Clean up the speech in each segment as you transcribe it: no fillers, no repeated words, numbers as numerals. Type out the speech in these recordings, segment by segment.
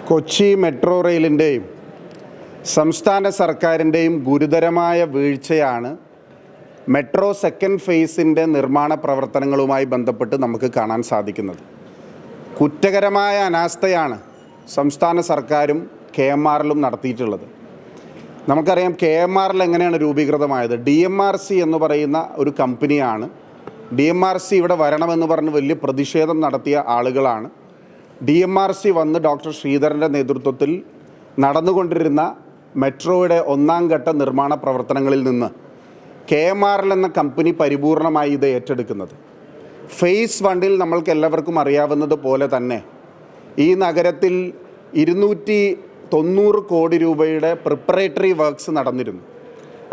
Kochi metro റെയിലിൻ്റെയും സംസ്ഥാന സർക്കാരിൻ്റെയും ഗുരുതരമായ വീഴ്ചയാണ് മെട്രോ സെക്കൻഡ് ഫേസിൻ്റെ നിർമ്മാണ പ്രവർത്തനങ്ങളുമായി ബന്ധപ്പെട്ട് നമുക്ക് കാണാൻ സാധിക്കുന്നത്. കുറ്റകരമായ അനാസ്ഥയാണ് സംസ്ഥാന സർക്കാരും KMRലും നടത്തിയിട്ടുള്ളത്. നമുക്കറിയാം KMRL എങ്ങനെയാണ് രൂപീകൃതമായത്. DMRC എന്ന് പറയുന്ന ഒരു കമ്പനിയാണ്. DMRC ഇവിടെ വരണമെന്ന് പറഞ്ഞ് വലിയ പ്രതിഷേധം നടത്തിയ ആളുകളാണ്. DMRC വന്ന് ഡോക്ടർ ശ്രീധരൻ്റെ നേതൃത്വത്തിൽ നടന്നുകൊണ്ടിരുന്ന മെട്രോയുടെ ഒന്നാം ഘട്ട നിർമ്മാണ പ്രവർത്തനങ്ങളിൽ നിന്ന് KMRL എന്ന കമ്പനി പരിപൂർണമായി ഇത് ഏറ്റെടുക്കുന്നത്. ഫേസ് 1 നമ്മൾക്ക് എല്ലാവർക്കും അറിയാവുന്നത് പോലെ തന്നെ ഈ നഗരത്തിൽ 290 കോടി രൂപയുടെ പ്രിപ്പറേറ്ററി വർക്ക്സ് നടന്നിരുന്നു.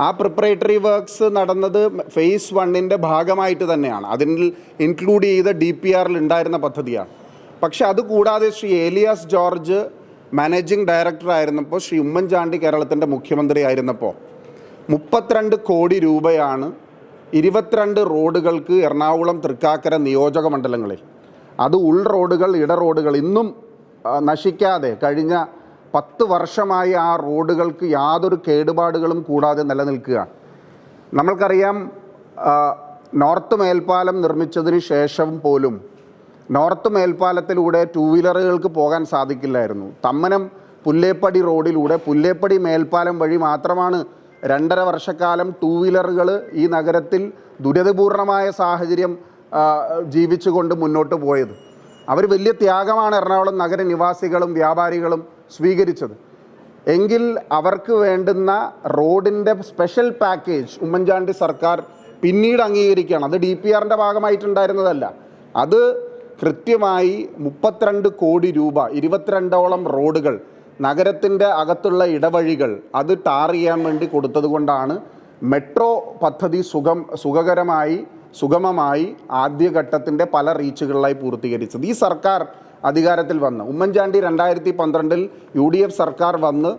ആ പ്രിപ്പറേറ്ററി വർക്ക്സ് നടന്നത് ഫേസ് 1ൻ്റെ ഭാഗമായിട്ട് തന്നെയാണ്. അതിൽ ഇൻക്ലൂഡ് ചെയ്ത DPRൽ ഉണ്ടായിരുന്ന പദ്ധതിയാണ്. പക്ഷെ അതുകൂടാതെ ശ്രീ ഏലിയാസ് ജോർജ് മാനേജിംഗ് ഡയറക്ടർ ആയിരുന്നപ്പോൾ, ശ്രീ ഉമ്മൻചാണ്ടി കേരളത്തിൻ്റെ മുഖ്യമന്ത്രി ആയിരുന്നപ്പോൾ 32 കോടി രൂപയാണ് 22 റോഡുകൾക്ക് എറണാകുളം തൃക്കാക്കര നിയോജക മണ്ഡലങ്ങളിൽ, അത് ഉൾ റോഡുകൾ, ഇട റോഡുകൾ ഇന്നും നശിക്കാതെ കഴിഞ്ഞ 10 വർഷമായി ആ റോഡുകൾക്ക് യാതൊരു കേടുപാടുകളും കൂടാതെ നിലനിൽക്കുകയാണ്. നമ്മൾക്കറിയാം, നോർത്ത് മേൽപ്പാലം നിർമ്മിച്ചതിന് ശേഷം പോലും നോർത്ത് മേൽപ്പാലത്തിലൂടെ 2 വീലറുകൾക്ക് പോകാൻ സാധിക്കില്ലായിരുന്നു. തമ്മനം പുല്ലേപ്പടി റോഡിലൂടെ പുല്ലേപ്പടി മേൽപ്പാലം വഴി മാത്രമാണ് 2.5 വർഷക്കാലം 2 വീലറുകൾ ഈ നഗരത്തിൽ ദുരിതപൂർണമായ സാഹചര്യം ജീവിച്ചുകൊണ്ട് മുന്നോട്ട് പോയത്. അവർ വലിയ ത്യാഗമാണ് എറണാകുളം നഗര നിവാസികളും വ്യാപാരികളും സ്വീകരിച്ചത്. എങ്കിൽ അവർക്ക് വേണ്ടുന്ന റോഡിൻ്റെ സ്പെഷ്യൽ പാക്കേജ് ഉമ്മൻചാണ്ടി സർക്കാർ പിന്നീട് അംഗീകരിക്കുകയാണ്. അത് DPRൻ്റെ ഭാഗമായിട്ടുണ്ടായിരുന്നതല്ല. അത് കൃത്യമായി 32 കോടി രൂപ 22ഓളം റോഡുകൾ, നഗരത്തിൻ്റെ അകത്തുള്ള ഇടവഴികൾ അത് ടാർ ചെയ്യാൻ വേണ്ടി കൊടുത്തതുകൊണ്ടാണ് മെട്രോ പദ്ധതി സുഗമമായി ആദ്യഘട്ടത്തിൻ്റെ പല റീച്ചുകളിലായി പൂർത്തീകരിച്ചത്. ഈ സർക്കാർ അധികാരത്തിൽ വന്ന് ഉമ്മൻചാണ്ടി 2012 UDF സർക്കാർ വന്ന്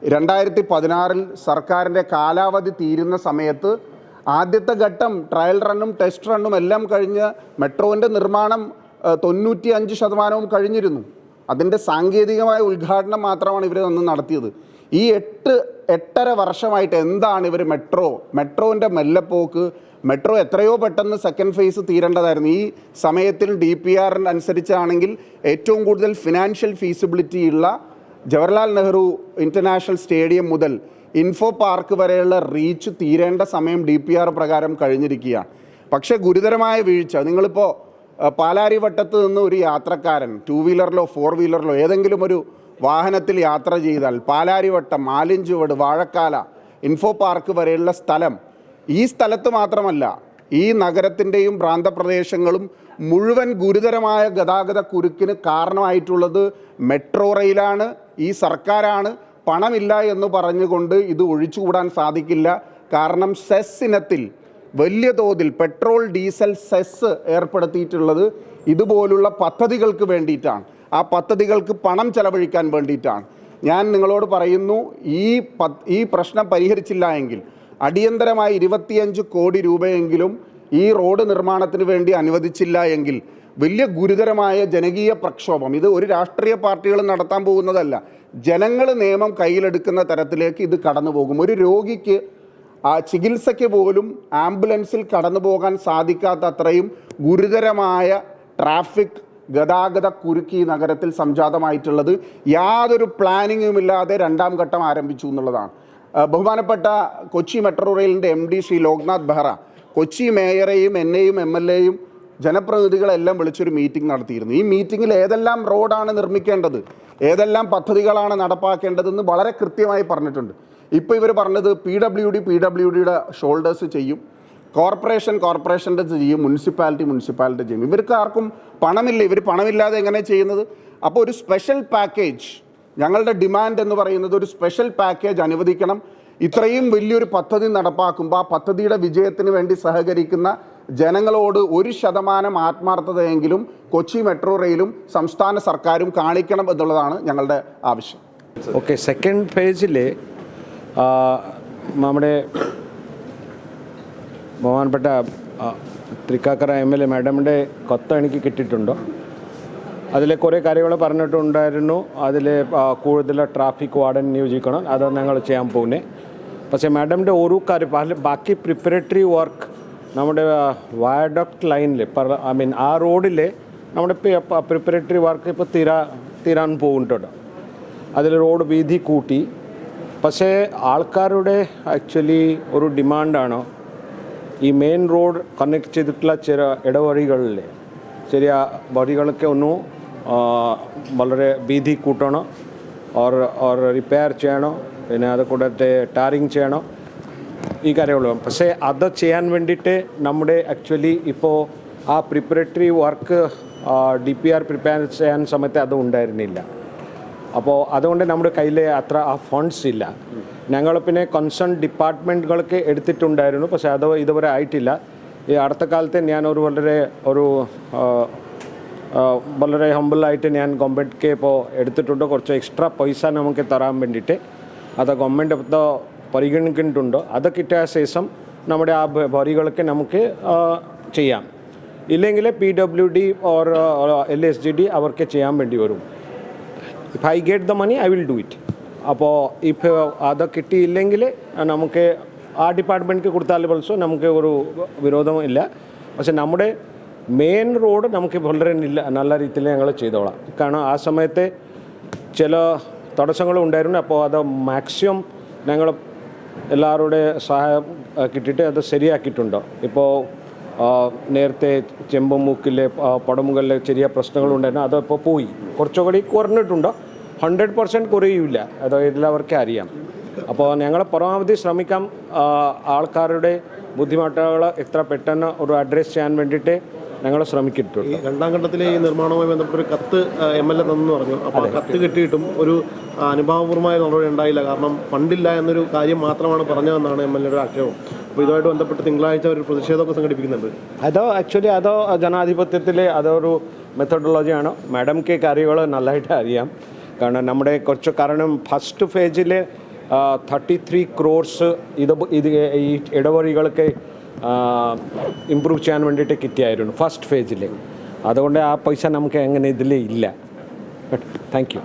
2016 സർക്കാരിൻ്റെ കാലാവധി തീരുന്ന സമയത്ത് ആദ്യത്തെ ഘട്ടം ട്രയൽ റണ്ണും ടെസ്റ്റ് റണ്ണും എല്ലാം കഴിഞ്ഞ് മെട്രോൻ്റെ നിർമ്മാണം 95% കഴിഞ്ഞിരുന്നു. അതിൻ്റെ സാങ്കേതികമായ ഉദ്ഘാടനം മാത്രമാണ് ഇവർ അന്ന് നടത്തിയത്. ഈ 8.5 വർഷമായിട്ട് എന്താണ് ഇവർ മെട്രോൻ്റെ മെല്ലെപ്പോക്ക്? മെട്രോ എത്രയോ പെട്ടെന്ന് സെക്കൻഡ് ഫേസ് തീരേണ്ടതായിരുന്നു. ഈ സമയത്തിൽ DPR അനുസരിച്ചാണെങ്കിൽ ഏറ്റവും കൂടുതൽ ഫിനാൻഷ്യൽ ഫീസിബിലിറ്റി ഉള്ള ജവഹർലാൽ നെഹ്റു ഇൻ്റർനാഷണൽ സ്റ്റേഡിയം മുതൽ ഇൻഫോ പാർക്ക് വരെയുള്ള റീച്ച് തീരേണ്ട സമയം DPR പ്രകാരം കഴിഞ്ഞിരിക്കുകയാണ്. പക്ഷേ ഗുരുതരമായ വീഴ്ച. നിങ്ങളിപ്പോൾ പാലാരിവട്ടത്ത് നിന്ന് ഒരു യാത്രക്കാരൻ 2 വീലറിലോ 4 വീലറിലോ ഏതെങ്കിലും ഒരു വാഹനത്തിൽ യാത്ര ചെയ്താൽ പാലാരിവട്ടം, ആലിഞ്ചുവട്, വാഴക്കാല, ഇൻഫോ പാർക്ക് വരെയുള്ള സ്ഥലം, ഈ സ്ഥലത്ത് മാത്രമല്ല ഈ നഗരത്തിൻ്റെയും പ്രാന്തപ്രദേശങ്ങളും മുഴുവൻ ഗുരുതരമായ ഗതാഗത കുരുക്കിന് കാരണമായിട്ടുള്ളത് മെട്രോ റെയിലാണ്, ഈ സർക്കാരാണ്. പണമില്ല എന്ന് പറഞ്ഞുകൊണ്ട് ഇത് ഒഴിച്ചുകൂടാൻ സാധിക്കില്ല. കാരണം സെസ് ഇനത്തിൽ വലിയ തോതിൽ പെട്രോൾ ഡീസൽ സെസ് ഏർപ്പെടുത്തിയിട്ടുള്ളത് ഇതുപോലുള്ള പദ്ധതികൾക്ക് വേണ്ടിയിട്ടാണ്. ആ പദ്ധതികൾക്ക് പണം ചെലവഴിക്കാൻ വേണ്ടിയിട്ടാണ്. ഞാൻ നിങ്ങളോട് പറയുന്നു, ഈ പ്രശ്നം പരിഹരിച്ചില്ല എങ്കിൽ അടിയന്തരമായി 25 കോടി രൂപയെങ്കിലും ഈ റോഡ് നിർമ്മാണത്തിന് വേണ്ടി അനുവദിച്ചില്ല എങ്കിൽ വലിയ ഗുരുതരമായ ജനകീയ പ്രക്ഷോഭം, ഇത് ഒരു രാഷ്ട്രീയ പാർട്ടികളും നടത്താൻ പോകുന്നതല്ല, ജനങ്ങൾ നിയമം കയ്യിലെടുക്കുന്ന തരത്തിലേക്ക് ഇത് കടന്നു പോകും. ഒരു രോഗിക്ക് ആ ചികിത്സയ്ക്ക് പോലും ആംബുലൻസിൽ കടന്നു പോകാൻ സാധിക്കാത്ത അത്രയും ഗുരുതരമായ ട്രാഫിക് ഗതാഗത കുരുക്കി നഗരത്തിൽ സംജാതമായിട്ടുള്ളത് യാതൊരു പ്ലാനിങ്ങുമില്ലാതെ 2ാം ഘട്ടം ആരംഭിച്ചു എന്നുള്ളതാണ്. ബഹുമാനപ്പെട്ട കൊച്ചി മെട്രോ റെയിലിൻ്റെ MD ശ്രീ ലോക്നാഥ് ബെഹ്റ കൊച്ചി മേയറെയും എന്നെയും MLAയും ജനപ്രതിനിധികളെല്ലാം വിളിച്ചൊരു മീറ്റിംഗ് നടത്തിയിരുന്നു. ഈ മീറ്റിങ്ങിൽ ഏതെല്ലാം റോഡാണ് നിർമ്മിക്കേണ്ടത്, ഏതെല്ലാം പദ്ധതികളാണ് നടപ്പാക്കേണ്ടതെന്ന് വളരെ കൃത്യമായി പറഞ്ഞിട്ടുണ്ട്. ഇപ്പോൾ ഇവർ പറഞ്ഞത് PWDയുടെ ഷോൾഡേഴ്സ് ചെയ്യും, കോർപ്പറേഷൻ്റെ ചെയ്യും, മുനിസിപ്പാലിറ്റി ചെയ്യും. ഇവർക്ക് ആർക്കും പണമില്ല. ഇവർ പണമില്ലാതെ എങ്ങനെ ചെയ്യുന്നത്? അപ്പോൾ ഒരു സ്പെഷ്യൽ പാക്കേജ്, ഞങ്ങളുടെ ഡിമാൻഡ് എന്ന് പറയുന്നത് ഒരു സ്പെഷ്യൽ പാക്കേജ് അനുവദിക്കണം. ഇത്രയും വലിയൊരു പദ്ധതി നടപ്പാക്കുമ്പോൾ ആ പദ്ധതിയുടെ വിജയത്തിന് വേണ്ടി സഹകരിക്കുന്ന ജനങ്ങളോട് 1% ആത്മാർത്ഥതയെങ്കിലും കൊച്ചി മെട്രോ റെയിലും സംസ്ഥാന സർക്കാരും കാണിക്കണം എന്നുള്ളതാണ് ഞങ്ങളുടെ ആവശ്യം. ഓക്കെ, സെക്കൻഡ് ഫേസിൽ നമ്മുടെ ബഹുമാനപ്പെട്ട തൃക്കാക്കര MLA മാഡമിൻ്റെ കത്ത് എനിക്ക് കിട്ടിയിട്ടുണ്ടോ? അതിൽ കുറേ കാര്യങ്ങൾ പറഞ്ഞിട്ടുണ്ടായിരുന്നു. അതിൽ കൂടുതൽ ട്രാഫിക് വാർഡൻ നിയോജിക്കണം, അത് ഞങ്ങൾ ചെയ്യാൻ പോകുന്നത്. പക്ഷേ മാഡമിൻ്റെ ഓരോ കാര്യം ബാക്കി പ്രിപ്പറേറ്ററി വർക്ക് നമ്മുടെ വയഡക്ട് ലൈനിൽ ആ റോഡിൽ നമ്മുടെ പ്രിപ്പറേറ്ററി വർക്ക് ഇപ്പോൾ തീരാൻ പോകുന്നുണ്ട്. അതിൽ റോഡ് വീതി കൂട്ടി. പക്ഷേ ആൾക്കാരുടെ ആക്ച്വലി ഒരു ഡിമാൻഡാണ് ഈ മെയിൻ റോഡ് കണക്ട് ചെയ്തിട്ടുള്ള ചെറിയ ഇടവഴികളിൽ ചെറിയ വഴികളൊക്കെ ഒന്ന് വളരെ വീതി കൂട്ടണം, ഓർ റിപ്പയർ ചെയ്യണം, പിന്നെ അത് കൂടാതെ ടാറിങ് ചെയ്യണം, ഈ കാര്യമുള്ളൂ. പക്ഷേ അത് ചെയ്യാൻ വേണ്ടിയിട്ട് നമ്മുടെ ആക്ച്വലി ഇപ്പോൾ ആ പ്രിപ്പറേറ്ററി വർക്ക് DPR പ്രിപ്പയർ ചെയ്യാൻ സമയത്ത് അത് ഉണ്ടായിരുന്നില്ല. അപ്പോൾ അതുകൊണ്ട് നമ്മുടെ കയ്യിൽ അത്ര ആ ഫണ്ട്സ് ഇല്ല. ഞങ്ങൾ പിന്നെ കൺസേൺ ഡിപ്പാർട്ട്മെൻറ്റുകൾക്ക് എടുത്തിട്ടുണ്ടായിരുന്നു, പക്ഷേ അത് ഇതുവരെ ആയിട്ടില്ല. ഈ അടുത്ത കാലത്ത് ഞാൻ വളരെ ഹമ്പിളായിട്ട് ഞാൻ ഗവൺമെൻറ്റിക്ക് ഇപ്പോൾ എടുത്തിട്ടുണ്ട്. കുറച്ച് എക്സ്ട്രാ പൈസ നമുക്ക് തരാൻ വേണ്ടിയിട്ട് അത് ഗവൺമെൻറ് ഇപ്പോൾ പരിഗണിക്കുന്നുണ്ട്. അത് കിട്ടിയ ശേഷം നമ്മുടെ ആ വരികളൊക്കെ നമുക്ക് ചെയ്യാം. ഇല്ലെങ്കിൽ PWD ഓർ LSGD അവർക്ക് ചെയ്യാൻ വേണ്ടി വരും. If I get the money I will do it. അപ്പോൾ ഇഫ് അത് കിട്ടിയില്ലെങ്കിൽ നമുക്ക് ആ ഡിപ്പാർട്ട്മെൻറ്റിക്ക് കൊടുത്താൽ പോലും നമുക്ക് ഒരു വിരോധവും ഇല്ല. പക്ഷെ നമ്മുടെ മെയിൻ റോഡ് നമുക്ക് വളരെ നല്ല രീതിയിൽ ഞങ്ങൾ ചെയ്തോളാം. കാരണം ആ സമയത്ത് ചില തടസ്സങ്ങളും ഉണ്ടായിരുന്നു. അപ്പോൾ അത് മാക്സിമം ഞങ്ങൾ എല്ലാവരുടെ സഹായം കിട്ടിയിട്ട് അത് ശരിയാക്കിയിട്ടുണ്ട്. ഇപ്പോൾ നേരത്തെ ചെമ്പമൂക്കിലെ പടമുകളിലെ ചെറിയ പ്രശ്നങ്ങളുണ്ടായിരുന്നു, അതിപ്പോൾ പോയി, കുറച്ചുകൂടി കുറഞ്ഞിട്ടുണ്ട്. 100% കുറയില്ല, അത് എല്ലാവർക്കും അറിയാം. അപ്പോൾ ഞങ്ങൾ പരമാവധി ശ്രമിക്കാം ആൾക്കാരുടെ ബുദ്ധിമുട്ടുകൾ എത്ര പെട്ടെന്ന് ഒരു അഡ്രസ്സ് ചെയ്യാൻ വേണ്ടിയിട്ട് ഞങ്ങൾ ശ്രമിക്കിട്ടുണ്ട്. ഈ രണ്ടാം ഘട്ടത്തിലെ ഈ നിർമ്മാണവുമായി ബന്ധപ്പെട്ട ഒരു കത്ത് MLA തന്നെന്ന് പറഞ്ഞു. അപ്പോൾ ആ കത്ത് കിട്ടിയിട്ടും ഒരു അനുഭാവപൂർവമായ നടപടി ഉണ്ടായില്ല. കാരണം ഫണ്ടില്ല എന്നൊരു കാര്യം മാത്രമാണ് പറഞ്ഞതെന്നാണ് MLAയുടെ ആക്ഷേപം. അപ്പോൾ ഇതുമായിട്ട് ബന്ധപ്പെട്ട് തിങ്കളാഴ്ച ഒരു പ്രതിഷേധമൊക്കെ സംഘടിപ്പിക്കുന്നുണ്ട്. അതോ ആക്ച്വലി അതോ ജനാധിപത്യത്തിൽ അതൊരു മെത്തഡോളജിയാണ്. മാഡംക്ക് കാര്യങ്ങൾ നല്ലതായിട്ട് അറിയാം. കാരണം ഫസ്റ്റ് ഫേജിൽ 33 crores ഇത് ഈ ഇടവഴികൾക്ക് ഇമ്പ്രൂവ് ചെയ്യാൻ വേണ്ടിയിട്ട് കിട്ടിയായിരുന്നു ഫസ്റ്റ് ഫേജിൽ. അതുകൊണ്ട് ആ പൈസ നമുക്ക് എങ്ങനെ ഇതിൽ ഇല്ല. Thank you.